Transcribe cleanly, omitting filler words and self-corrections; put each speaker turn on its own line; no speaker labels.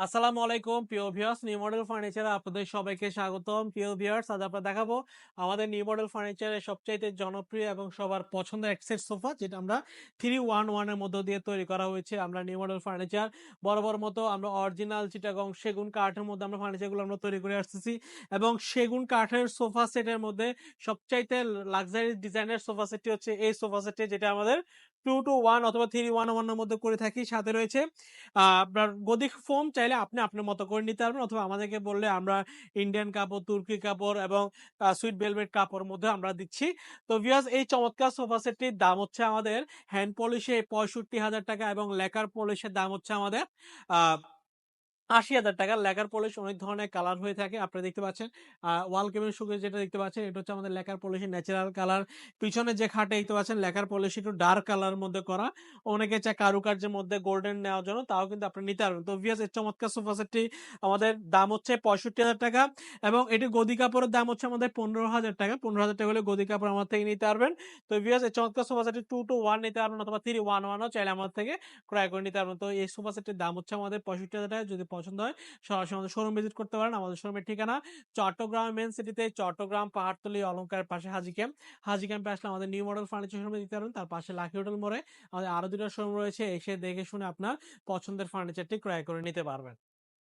আসসালামু আলাইকুম প্রিয় ভিউয়ার্স, নিউ মডেল ফার্নিচারে আপনাদের সবাইকে স্বাগতম। প্রিয় ভিউয়ার্স, আজ আমরা দেখাবো আমাদের নিউ মডেল ফার্নিচারের সবচাইতে জনপ্রিয় এবং সবার পছন্দের এক সেট সোফা, যেটা আমরা 3-1-1 এর মধ্য দিয়ে তৈরি করা হয়েছে। আমরা নিউ মডেল ফার্নিচার বরাবর মতো আমরা অরিজিনাল চিটাগং সেগুন কাঠের মধ্যে আমরা ফার্নিচারগুলো আমরা তৈরি করে আসতেছি, এবং সেগুন কাঠের সোফা সেটের মধ্যে সবচাইতে লাক্সারি ডিজাইনের সোফা সেটটি হচ্ছে এই সোফা সেটটি, যেটা আমাদের 2-1 অথবা 3-1-1 এর মধ্যে করে থাকি। সাথে রয়েছে আপনার গদি ফোম, চাইলে আপনি আপনার মতো করে নিতে পারবেন, অথবা আমাদেরকে বললে আমরা ইন্ডিয়ান কাপড়, তুর্কি কাপড় এবং সুইট ভেলভেট কাপড়ের মধ্যে আমরা দিচ্ছি। তো ভিউয়ার্স, এই চমৎকার সোফা সেটটির দাম হচ্ছে আমাদের হ্যান্ড পলিশে 65,000 টাকা, এবং লেকার পলিশের দাম হচ্ছে আমাদের আহ 80,000 টাকা। লেকার পলিশ অনেক ধরনের কালার হয়ে থাকে, আপনারা দেখতে পাচ্ছেন। ওয়াল কেবিনেট শোকেস যেটা দেখতে পাচ্ছেন, এটা হচ্ছে আমাদের লেকার পলিশের ন্যাচারাল কালার। পিছনে যে খাটে দেখতে পাচ্ছেন, লেকার পলিশ একটু ডার্ক কালার মধ্যে করা। অনেকে চায় কারুকার্যের মধ্যে গোল্ডেন নেওয়ার জন্য, তাও কিন্তু আপনি নিতে পারবেন। তো ভিউয়ার্স, এই চমৎকার সোফা সেটটি আমাদের দাম হচ্ছে 65,000 টাকা, এবং এটি গদি কাপড়ের দাম হচ্ছে আমাদের 15,000 টাকা। 15,000 টাকা হলে গদি কাপড় আমার থেকে নিতে পারবেন। তো ভিউয়ার্স, এই চমৎকার সোফা সেটটি 2-1 নিতে পারবেন, অথবা 3-1-1ও চাইলে আমাদের থেকে ক্রয় করে নিতে পারবেন। তো এই সোফা সেটটির দাম হচ্ছে আমাদের 65,000 টাকা। যদি পছন্দ হয় সরাসরি আমাদের শোরুম ভিজিট করতে পারেন। আমাদের শোরুমের ঠিকানা চট্টগ্রাম মেন সিটিতে, চট্টগ্রাম পাহাড়তলী অলংকারের পাশে হাজি ক্যাম্প। হাজি ক্যাম্পে আসলে আমাদের নিউ মডেল ফার্নিচার শোরুমে দিতে পারবেন। তার পাশে লাকি হোটেল মোড়ে আমাদের আরো দুটো শোরুম রয়েছে, এসে দেখে শুনে আপনার পছন্দের ফার্নিচারটি ক্রয় করে নিতে পারবেন।